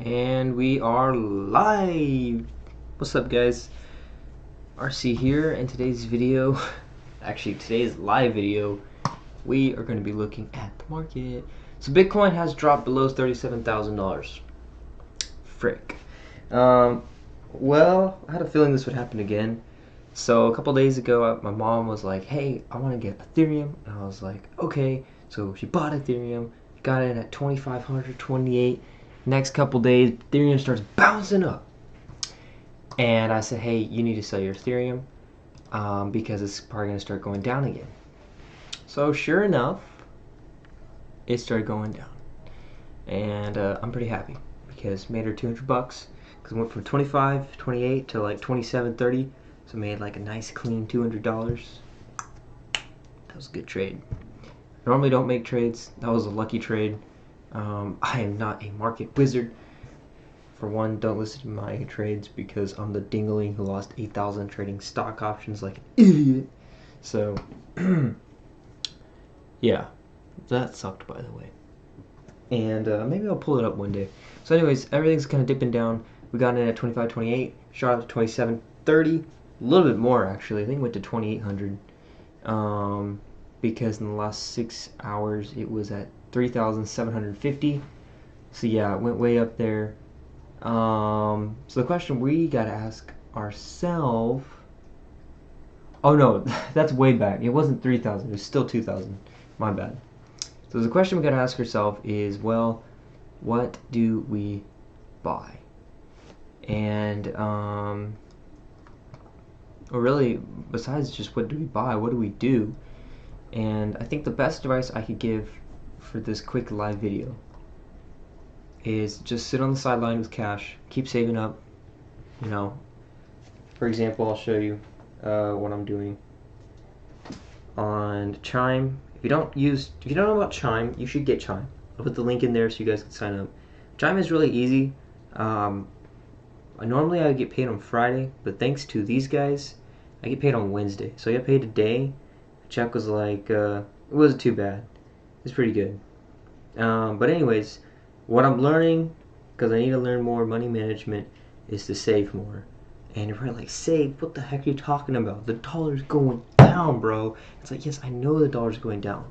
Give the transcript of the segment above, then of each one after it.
And we are live. What's up, guys? RC here. In today's video, actually today's live video, we are going to be looking at the market. So Bitcoin has dropped below $37,000. Frick. Well, I had a feeling this would happen again. So a couple days ago, my mom was like, "Hey, I want to get Ethereum," and I was like, "Okay." So she bought Ethereum, got it at 2,500, 28. Next couple days, Ethereum starts bouncing up, and I said, "Hey, you need to sell your Ethereum because it's probably gonna start going down again." So sure enough, it started going down, and I'm pretty happy because made her 200 bucks because it went from 25, 28 to like 27, 30. So made like a nice clean $200. That was a good trade. Normally don't make trades. That was a lucky trade. I am not a market wizard. For one, don't listen to my trades because I'm the dingling who lost 8,000 trading stock options like an idiot. So, yeah, that sucked, by the way. And maybe I'll pull it up one day. So anyways, everything's kind of dipping down. We got in at 25, 28, shot up to 27, 30. A little bit more, actually. I think it went to 2,800. Because in the last 6 hours it was at 3,750. So yeah, it went way up there. So the question we gotta ask ourselves. Oh no, that's way back. It wasn't 3,000. It was still 2,000. My bad. So the question we gotta ask ourselves is, well, what do we buy? And or really, besides just what do we buy, what do we do? And I think the best advice I could give for this quick live video is just sit on the sideline with cash, keep saving up. You know, for example, I'll show you what I'm doing on Chime. If you don't know about Chime, you should get Chime. I'll put the link in there so you guys can sign up. Chime is really easy. Normally I get paid on Friday, but thanks to these guys, I get paid on Wednesday. So I get paid today. The check was like, it wasn't too bad. It's pretty good. But anyways, what I'm learning, because I need to learn more money management, is to save more. And you're probably like, save? What the heck are you talking about? The dollar's going down, bro. It's like, yes, I know the dollar's going down.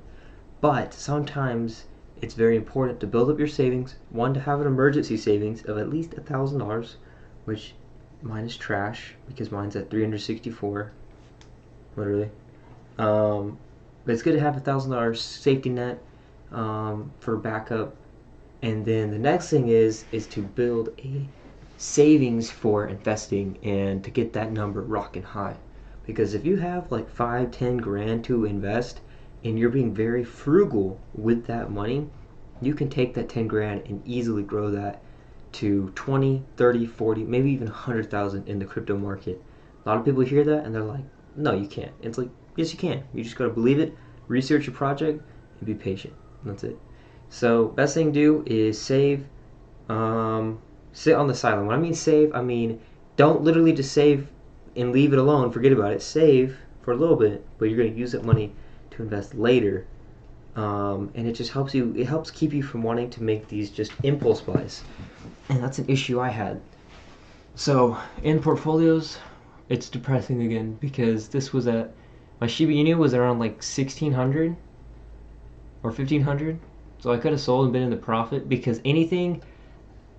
But sometimes it's very important to build up your savings. One, to have an emergency savings of at least $1,000, which mine is trash because mine's at 364, literally. But it's good to have $1,000 safety net for backup. And then the next thing is to build a savings for investing and to get that number rocking high. Because if you have like 5, 10 grand to invest and you're being very frugal with that money, you can take that 10 grand and easily grow that to 20, 30, 40, maybe even 100,000 in the crypto market. A lot of people hear that and they're like, no, you can't. It's like, yes, you can. You just got to believe it, research your project, and be patient. That's it. So best thing to do is save. Sit on the sideline. When I mean save, I mean don't literally just save and leave it alone. Forget about it. Save for a little bit, but you're going to use that money to invest later. And it just helps you. It helps keep you from wanting to make these just impulse buys. And that's an issue I had. So in portfolios, it's depressing again because this was at my Shiba Inu was around like 1,600 or 1,500. So I could have sold and been in the profit because anything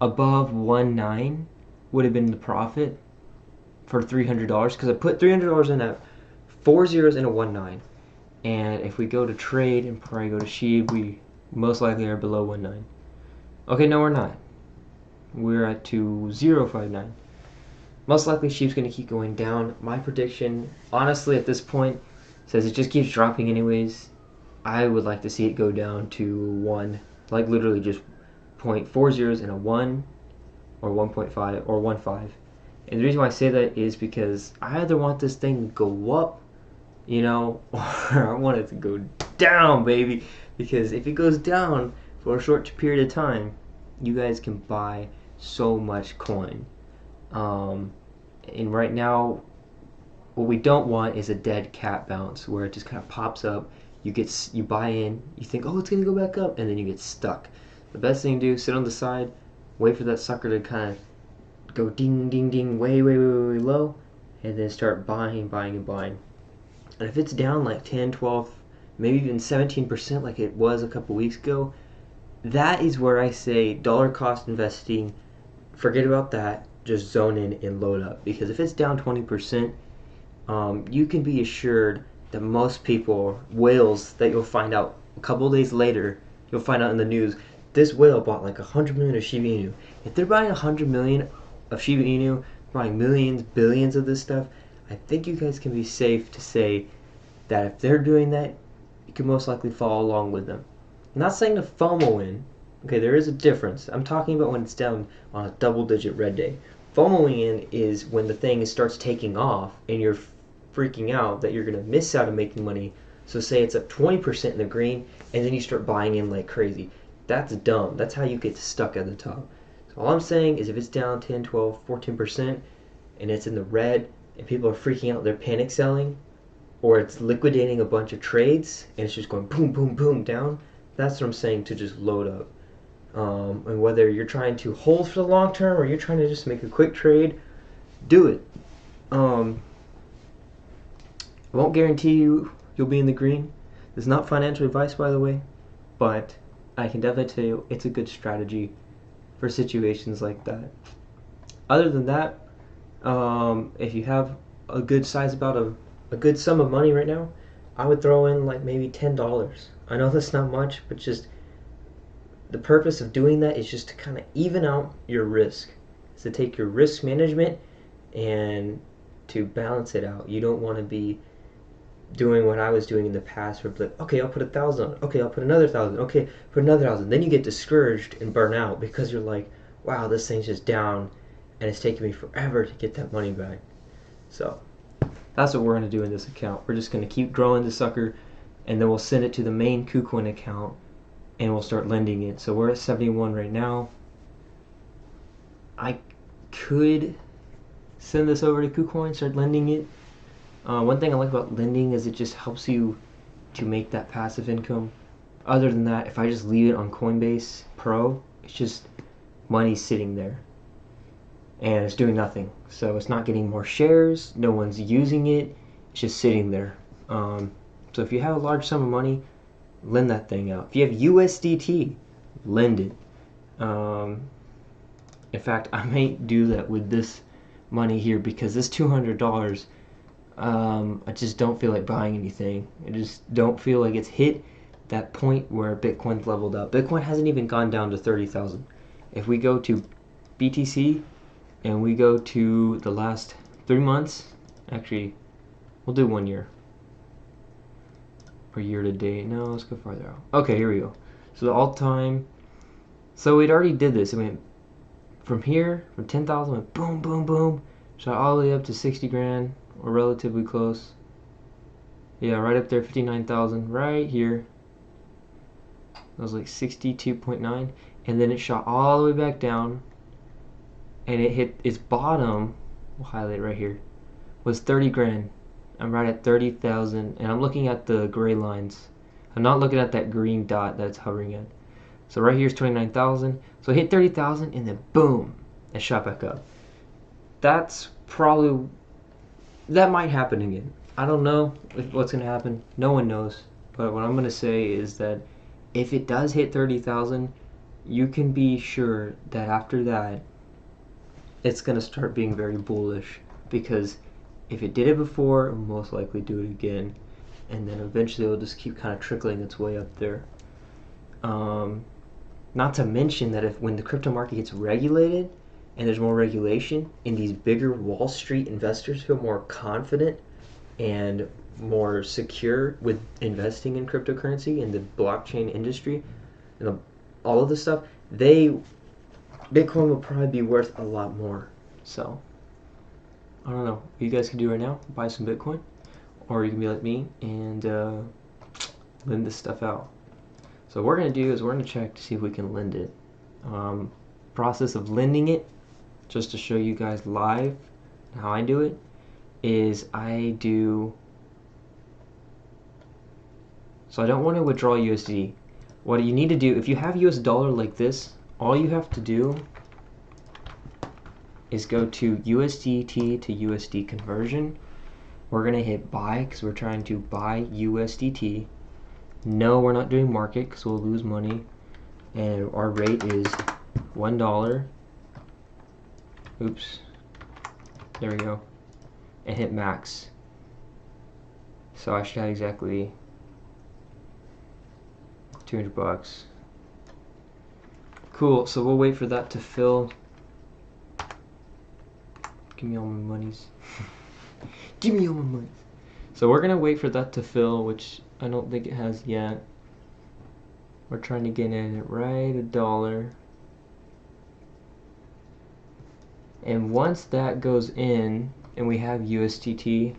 above 1.9 would have been the profit for $300 because I put $300 in at 4 zeros and a 1.9. And if we go to trade and probably go to SHIB, we most likely are below 1.9. Okay, no, we're not. We're at 2.059. Most likely SHIB's going to keep going down. My prediction, honestly, at this point, says it just keeps dropping anyways. I would like to see it go down to 1, like literally just 0.4 zeros and a 1 or 1.5 or 1.5. And the reason why I say that is because I either want this thing to go up, you know, or I want it to go down, baby. Because if it goes down for a short period of time, you guys can buy so much coin. And right now, what we don't want is a dead cat bounce where it just kind of pops up. You buy in, you think, oh, it's gonna go back up, and then you get stuck. The best thing to do, sit on the side, wait for that sucker to kind of go ding, ding, ding, way, way, way, way low, and then start buying, buying, and buying. And if it's down like 10, 12, maybe even 17% like it was a couple weeks ago, that is where I say dollar cost investing, forget about that, just zone in and load up. Because if it's down 20%, you can be assured that most people, whales that you'll find out a couple days later, you'll find out in the news, this whale bought like 100 million of Shiba Inu. If they're buying 100 million of Shiba Inu, buying millions, billions of this stuff, I think you guys can be safe to say that if they're doing that, you can most likely follow along with them. I'm not saying to FOMO in. Okay, there is a difference. I'm talking about when it's down on a double-digit red day. FOMOing in is when the thing starts taking off and you're freaking out that you're going to miss out on making money. So say it's up 20% in the green and then you start buying in like crazy. That's dumb. That's how you get stuck at the top. So all I'm saying is if it's down 10, 12, 14% and it's in the red and people are freaking out, they're panic selling, or it's liquidating a bunch of trades and it's just going boom, boom, boom down, that's what I'm saying to just load up. And whether you're trying to hold for the long term or you're trying to just make a quick trade, do it. I won't guarantee you'll be in the green. This is not financial advice, by the way, but I can definitely tell you it's a good strategy for situations like that. Other than that, if you have a good size, about a good sum of money right now, I would throw in like maybe $10. I know that's not much, but just the purpose of doing that is just to kind of even out your risk. It's to take your risk management and to balance it out. You don't want to be doing what I was doing in the past, where like, okay, I'll put 1,000 on. Okay, I'll put another 1,000. Okay, put another 1,000. Then you get discouraged and burn out because you're like, wow, this thing's just down, and it's taking me forever to get that money back. So that's what we're going to do in this account. We're just going to keep growing the sucker, and then we'll send it to the main KuCoin account, and we'll start lending it. So we're at 71 right now. I could send this over to KuCoin, start lending it. One thing I like about lending is it just helps you to make that passive income. Other than that, if I just leave it on Coinbase Pro, it's just money sitting there and it's doing nothing. So it's not getting more shares, no one's using it, it's just sitting there. So if you have a large sum of money, lend that thing out. If you have USDT, lend it. In fact, I might do that with this money here, because this $200, I just don't feel like buying anything. I just don't feel like it's hit that point where Bitcoin's leveled up. Bitcoin hasn't even gone down to 30,000. If we go to BTC and we go to the last 3 months, actually, we'll do 1 year. Or year to date. No, let's go farther out. Okay, here we go. So the all-time. So we'd already did this. It went from here, from 10,000, went boom, boom, boom, shot all the way up to 60 grand, or relatively close. Yeah, right up there, 59,000, right here. That was like 62.9, and then it shot all the way back down, and it hit its bottom. We'll highlight right here. Was 30 grand. I'm right at 30,000, and I'm looking at the gray lines. I'm not looking at that green dot that it's hovering at. So right here is 29,000. So it hit 30,000, and then boom, it shot back up. That's probably, that might happen again. I don't know what's going to happen. No one knows. But what I'm going to say is that if it does hit 30,000, you can be sure that after that, it's going to start being very bullish. Because if it did it before, it'll most likely do it again. And then eventually it'll just keep kind of trickling its way up there. Not to mention that if when the crypto market gets regulated and there's more regulation, and these bigger Wall Street investors feel more confident and more secure with investing in cryptocurrency and the blockchain industry and all of this stuff, Bitcoin will probably be worth a lot more. So I don't know what you guys can do right now. Buy some Bitcoin, or you can be like me and lend this stuff out. So what we're going to do is we're going to check to see if we can lend it. Process of lending it, just to show you guys live how I do it, is I don't want to withdraw USD. What you need to do, if you have US dollar like this, all you have to do is go to USDT to USD conversion. We're going to hit buy because we're trying to buy USDT. No, we're not doing market because we'll lose money. And our rate is $1. Oops. There we go. And hit max. So I should have exactly 200 bucks. Cool, so we'll wait for that to fill. Give me all my monies. Give me all my monies. So we're gonna wait for that to fill, which I don't think it has yet. We're trying to get in at right $1. And once that goes in and we have USDT,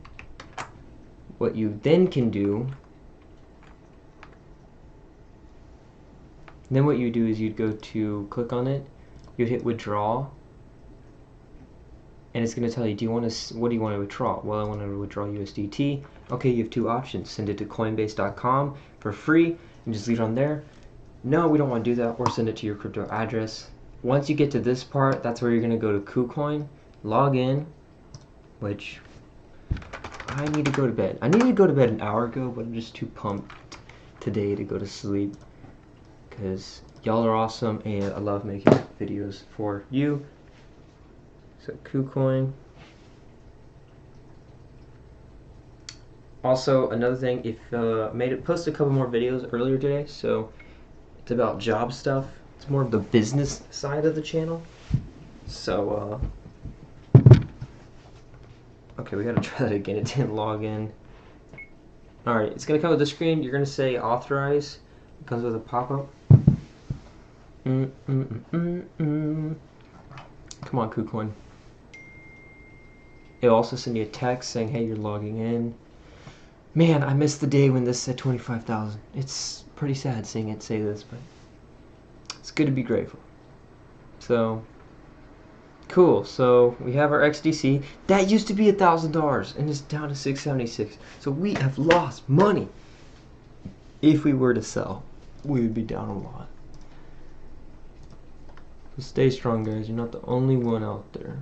what you then can do, then what you do is you'd go to click on it, you'd hit withdraw, and it's going to tell you, what do you want to withdraw? Well, I want to withdraw USDT. Okay, you have two options. Send it to Coinbase.com for free and just leave it on there. No, we don't want to do that, or send it to your crypto address. Once you get to this part, that's where you're going to go to KuCoin, log in, which I need to go to bed. I needed to go to bed an hour ago, but I'm just too pumped today to go to sleep because y'all are awesome and I love making videos for you. So KuCoin. Also, another thing, if posted a couple more videos earlier today, so it's about job stuff. It's more of the business side of the channel. So, okay, we gotta try that again. It didn't log in. Alright, it's gonna come with the screen. You're gonna say authorize. It comes with a pop-up. Come on, KuCoin. It'll also send you a text saying, hey, you're logging in. Man, I missed the day when this said 25,000. It's pretty sad seeing it say this, but it's good to be grateful. So, cool. So we have our XDC. That used to be $1,000 and it's down to 676. So we have lost money. If we were to sell, we would be down a lot. So stay strong, guys. You're not the only one out there.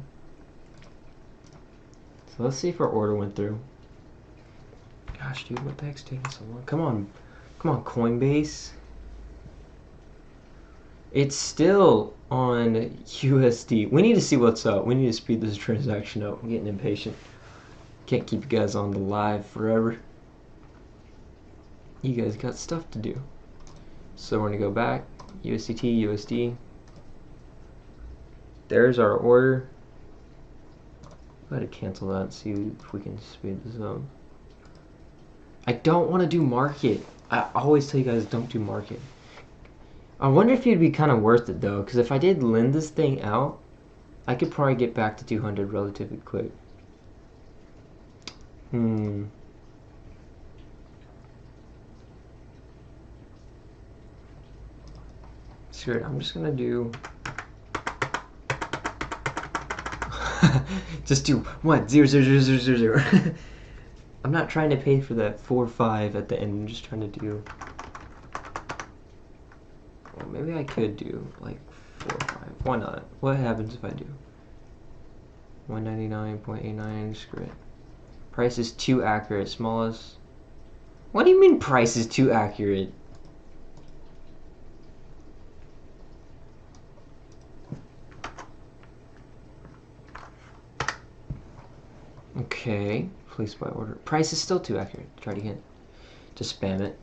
So let's see if our order went through. Gosh, dude, what the heck's taking so long? Come on, Coinbase. It's still on USD. We need to see what's up. We need to speed this transaction up. I'm getting impatient. Can't keep you guys on the live forever. You guys got stuff to do. So we're gonna go back. USDT, USD. There's our order. Go ahead and cancel that and see if we can speed this up. I don't want to do market. I always tell you guys don't do market. I wonder if it'd be kind of worth it though, because if I did lend this thing out, I could probably get back to 200 relatively quick. Screw it, I'm just gonna do just do what? 0, 0, 0, 0, 0, 0. I'm not trying to pay for that 4 or 5 at the end. I'm just trying to do. Well, maybe I could do like 4 or 5. Why not? What happens if I do? 199.89. Screw it. Price is too accurate. Smallest. What do you mean price is too accurate? Okay, place by order. Price is still too accurate. Try it again. Just spam it.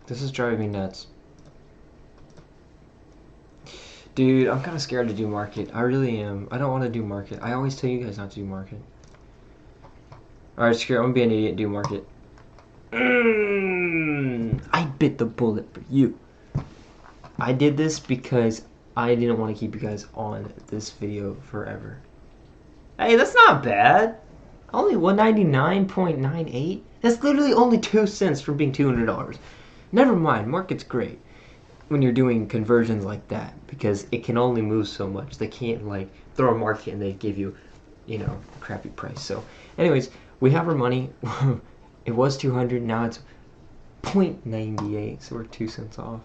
This is driving me nuts. Dude, I'm kind of scared to do market. I really am. I don't want to do market. I always tell you guys not to do market. Alright, screw it. I'm gonna be an idiot and do market. I bit the bullet for you. I did this because I didn't want to keep you guys on this video forever. Hey, that's not bad. Only 199.98. That's literally only 2 cents from being $200. Never mind, market's great. when you're doing conversions like that, because it can only move so much. They can't like throw a market and they give you, a crappy price. So anyways, we have our money. It was 200, now it's 0.98, so we're 2 cents off.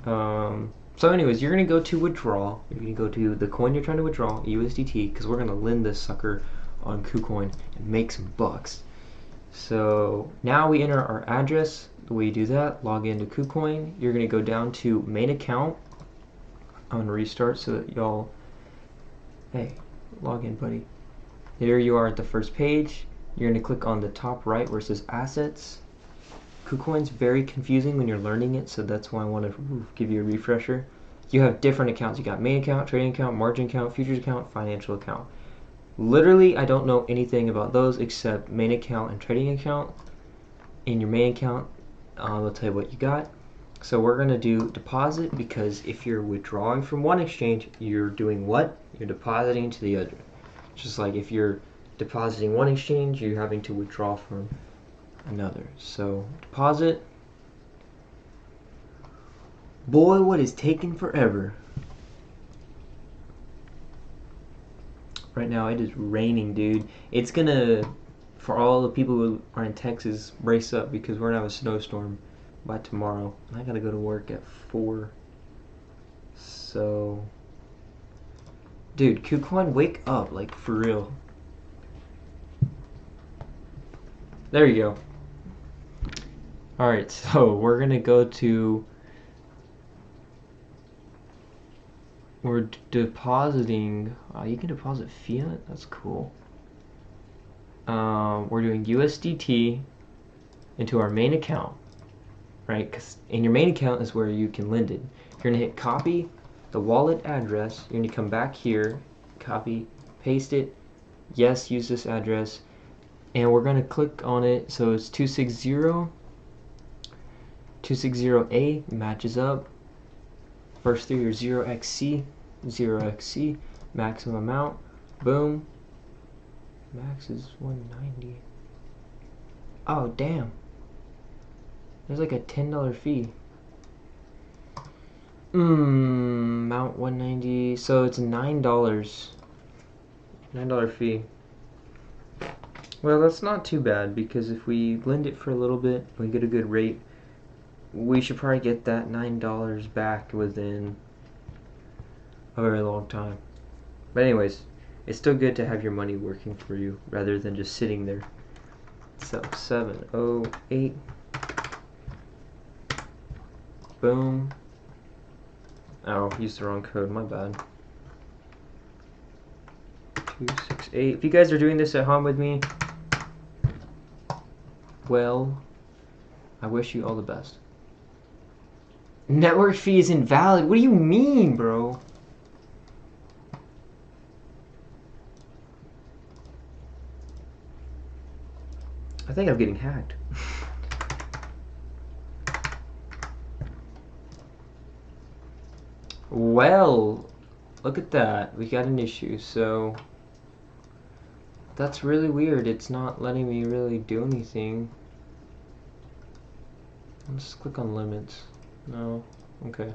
So anyways, you're going to go to withdraw. You're going to go to the coin you're trying to withdraw, USDT, because we're going to lend this sucker on KuCoin and make some bucks. So now we enter our address. The way you do that, log into KuCoin. You're going to go down to main account. I'm going to restart so that y'all, hey, log in, buddy. There you are at the first page. You're going to click on the top right where it says assets. KuCoin's very confusing when you're learning it, so that's why I want to give you a refresher. You have different accounts. You got main account, trading account, margin account, futures account, financial account. Literally, I don't know anything about those except main account and trading account. In your main account, I'll tell you what you got. So we're going to do deposit, because if you're withdrawing from one exchange, you're doing what? You're depositing to the other. Just like if you're depositing one exchange, you're having to withdraw from another. So deposit. Boy, what is taking forever? Right now it is raining, dude. It's gonna, for all the people who are in Texas, brace up, because we're gonna have a snowstorm by tomorrow. I gotta go to work at 4. So dude, KuCoin, wake up, like for real. There you go. Alright, so we're gonna go to, we're depositing, you can deposit fiat, that's cool. We're doing USDT into our main account, right? Because in your main account is where you can lend it. You're gonna hit copy the wallet address. You're gonna come back here, copy, paste it. Yes, use this address, and we're gonna click on it. So it's 260. 260A matches up. First three are 0xC, 0xC, maximum amount, boom. Max is 190. Oh damn. There's like a $10 fee. Amount 190, so it's $9. $9 fee. Well, that's not too bad, because if we lend it for a little bit, we get a good rate, we should probably get that $9 back within a very long time. But anyways, it's still good to have your money working for you rather than just sitting there. So 708, boom. Oh, used the wrong code, my bad. 268. If you guys are doing this at home with me, well, I wish you all the best. Network fee is invalid. What do you mean, bro? I think I'm getting hacked. Well, look at that. We got an issue. So that's really weird. It's not letting me really do anything. Let's click on limits. No. Okay.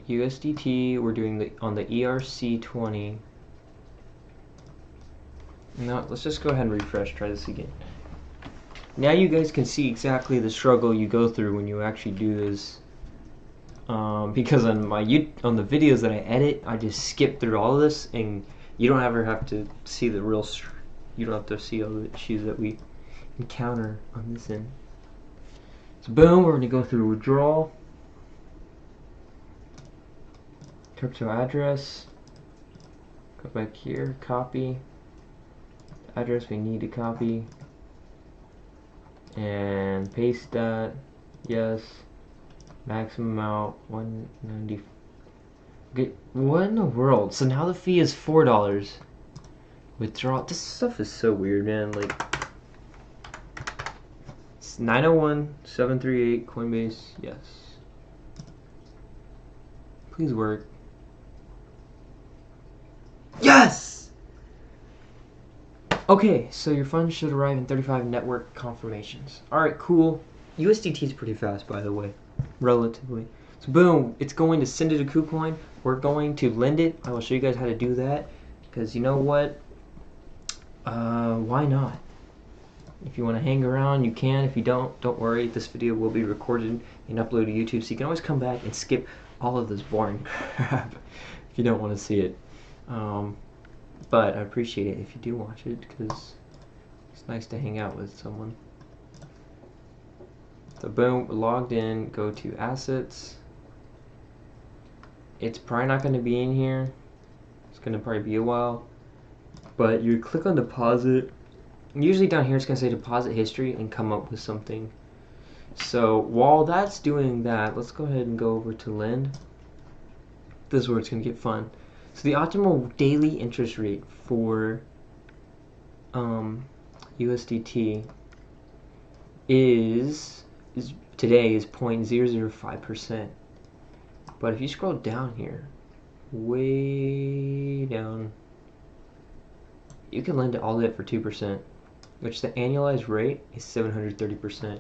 USDT, we're doing on the ERC20. No, let's just go ahead and refresh, try this again. Now you guys can see exactly the struggle you go through when you actually do this. Because on the videos that I edit, I just skip through all of this, and you don't ever have to see the real, you don't have to see all the issues that we encounter on this end. So boom, we're going to go through withdrawal, crypto address, go back here, copy, address we need to copy, and paste that, yes, maximum amount, 190, okay, what in the world? So now the fee is $4, withdraw, this stuff is so weird, man, like, 901-738 Coinbase, yes. Please work. Yes! Okay, so your funds should arrive in 35 network confirmations. Alright, cool. USDT is pretty fast, by the way, relatively. So boom, it's going to send it a KuCoin. We're going to lend it. I will show you guys how to do that, because you know what? Why not? If you want to hang around, you can. If you don't worry. This video will be recorded and uploaded to YouTube, so you can always come back and skip all of this boring crap if you don't want to see it. But I appreciate it if you do watch it, because it's nice to hang out with someone. So boom, logged in, go to assets. It's probably not going to be in here. It's going to probably be a while. But you click on deposit. Usually down here it's going to say deposit history and come up with something. So while that's doing that, let's go ahead and go over to lend. This is where it's going to get fun. So the optimal daily interest rate for USDT is today is 0.005%. But if you scroll down here, way down, you can lend it all the way up for 2%, which the annualized rate is 730%.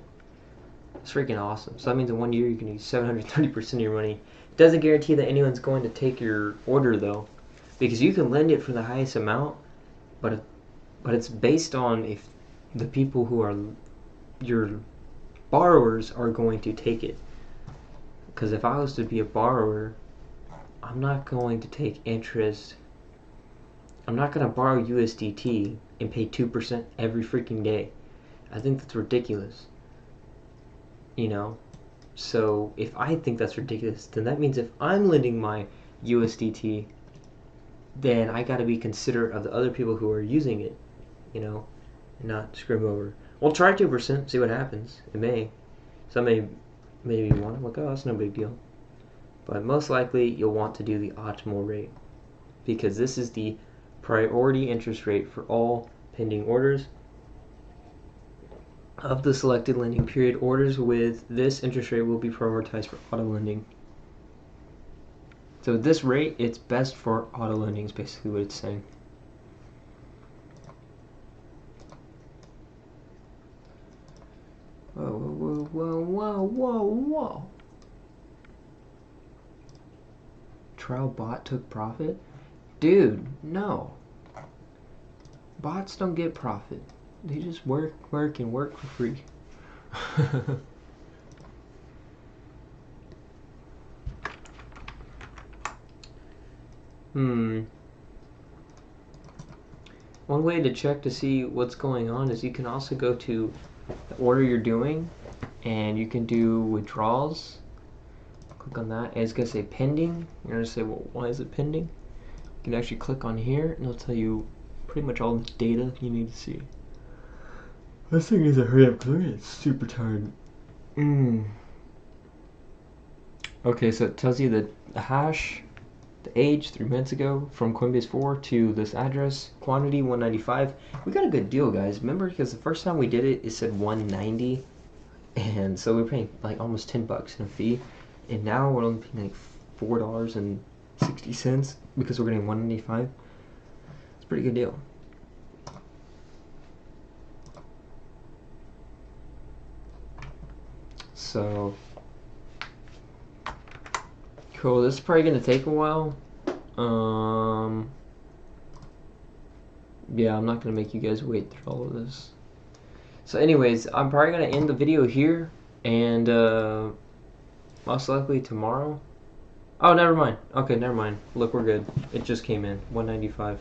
It's freaking awesome. So that means in 1 year you can use 730% of your money. It doesn't guarantee that anyone's going to take your order though, because you can lend it for the highest amount, but it's based on if the people who are your borrowers are going to take it. Because if I was to be a borrower, I'm not going to take interest. I'm not going to borrow USDT and pay 2% every freaking day. I think that's ridiculous. You know? So if I think that's ridiculous, then that means if I'm lending my USDT, then I got to be considerate of the other people who are using it, you know, and not screw them over. We'll try 2%, see what happens. It may. Some maybe want to look, oh, that's no big deal. But most likely you'll want to do the optimal rate, because this is the priority interest rate for all pending orders of the selected lending period. Orders with this interest rate will be prioritized for auto lending. So this rate, it's best for auto lending is basically what it's saying. Whoa, whoa, whoa, whoa, whoa, whoa. Trial bot took profit? Dude, no. Bots don't get profit. They just work and work for free. One way to check to see what's going on is you can also go to the order you're doing, and you can do withdrawals. Click on that, and it's going to say pending. You're going to say, well, why is it pending? You can actually click on here, and it'll tell you pretty much all the data you need to see. This thing needs to hurry up because I'm getting super tired. Okay, so it tells you the hash, the age 3 minutes ago from Coinbase 4 to this address, quantity 195. We got a good deal, guys. Remember, because the first time we did it, it said 190, and so we're paying like almost $10 in a fee, and now we're only paying like $4.60 because we're getting 195. It's a pretty good deal. So cool. This is probably gonna take a while. Yeah, I'm not gonna make you guys wait through all of this. So anyways, I'm probably gonna end the video here, and most likely tomorrow. Oh, never mind. Okay, never mind. Look, we're good. It just came in 195.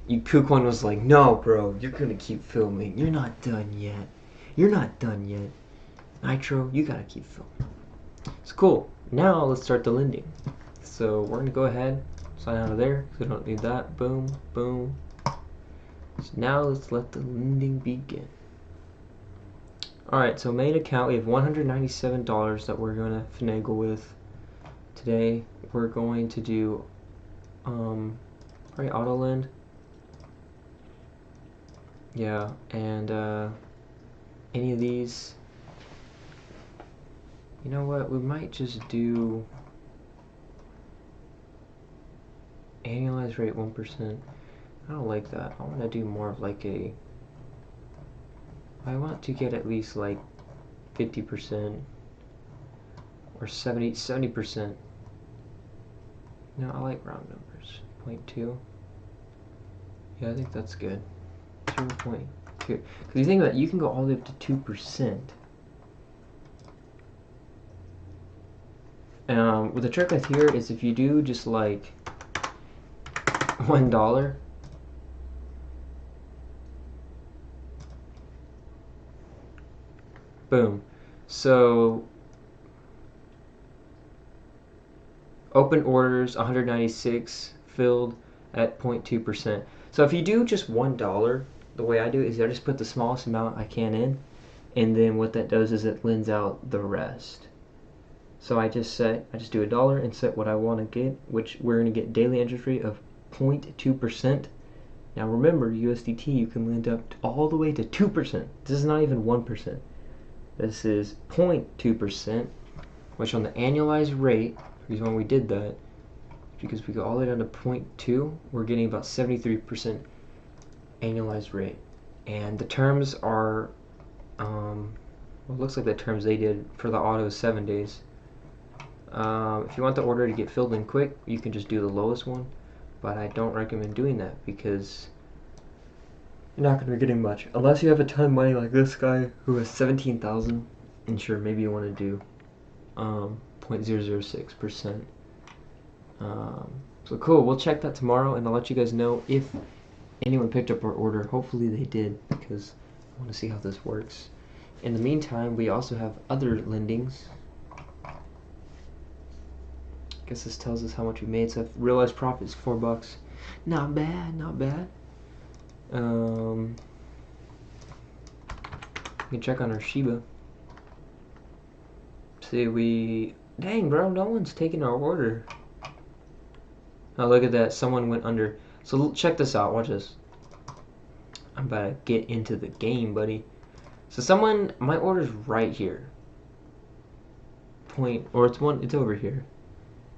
KuCoin was like, no, bro, you're gonna keep filming. You're not done yet. You're not done yet. Nitro, you gotta keep filming. It's cool. Now let's start the lending. So we're gonna go ahead, sign out of there, because we don't need that. Boom, boom. So now let's let the lending begin. Alright, so main account, we have $197 that we're gonna finagle with. Today we're going to do probably auto lend. Yeah, and any of these. You know what, we might just do annualized rate 1%. I don't like that. I want to do more of like I want to get at least like 50% or 70%. No, I like round numbers. 0.2. Yeah, I think that's good. 0.2. Because you think about it, you can go all the way up to 2%. With the trick with here is if you do just like $1, boom. So open orders 196 filled at 0.2%. So if you do just $1, the way I do it is I just put the smallest amount I can in, and then what that does is it lends out the rest. So I just do $1 and set what I want to get, which we're going to get daily interest rate of 0.2%. Now remember, USDT you can lend up all the way to 2%. This is not even 1%. This is 0.2%, which on the annualized rate, the reason why we did that, because we go all the way down to 0.2, we're getting about 73% annualized rate. And the terms are, well, it looks like the terms they did for the auto is 7 days. If you want the order to get filled in quick, you can just do the lowest one, but I don't recommend doing that because you're not going to be getting much unless you have a ton of money like this guy who has 17,000. And sure, maybe you want to do 0.006%. So cool, we'll check that tomorrow and I'll let you guys know if anyone picked up our order. Hopefully they did, because I want to see how this works. In the meantime, we also have other lendings. Guess this tells us how much we made. So realized profit is $4. Not bad, not bad. We can check on our Shiba. See, dang bro, no one's taking our order. Oh, look at that, someone went under. So check this out, watch this. I'm about to get into the game, buddy. So my order's right here. It's over here.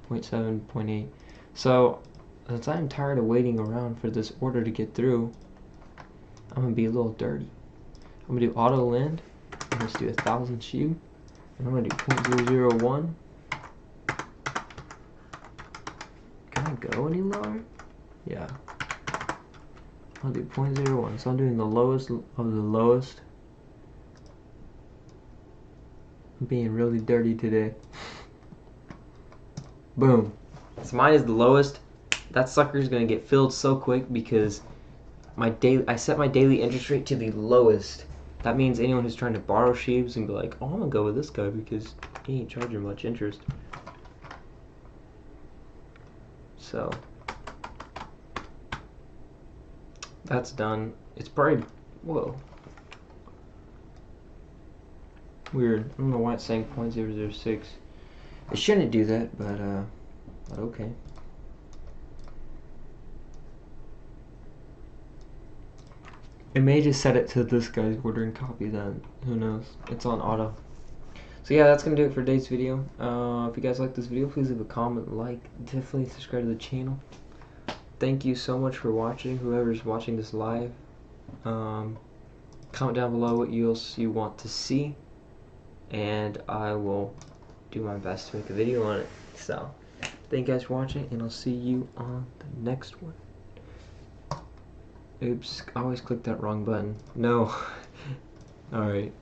0.7, 0.8. So, since I'm tired of waiting around for this order to get through, I'm gonna be a little dirty. I'm gonna do auto lend. Let's do 1,000 SHIB. And I'm gonna do 0.001. Can I go any lower? Yeah. I'll do 0.01. So I'm doing the lowest of the lowest. I'm being really dirty today. Boom. So mine is the lowest. That sucker is gonna get filled so quick because I set my daily interest rate to the lowest. That means anyone who's trying to borrow SHIBs and be like, oh, I'm gonna go with this guy because he ain't charging much interest. So that's done. It's probably, whoa, weird. I don't know why it's saying 0.006. It shouldn't do that, but okay. It may just set it to this guy's order and copy that. Who knows? It's on auto. So yeah, that's gonna do it for today's video. If you guys like this video, please leave a comment, like, definitely subscribe to the channel. Thank you so much for watching, whoever's watching this live. Comment down below what else you want to see, and I will do my best to make a video on it. So, thank you guys for watching, and I'll see you on the next one. Oops, I always clicked that wrong button. No. Alright.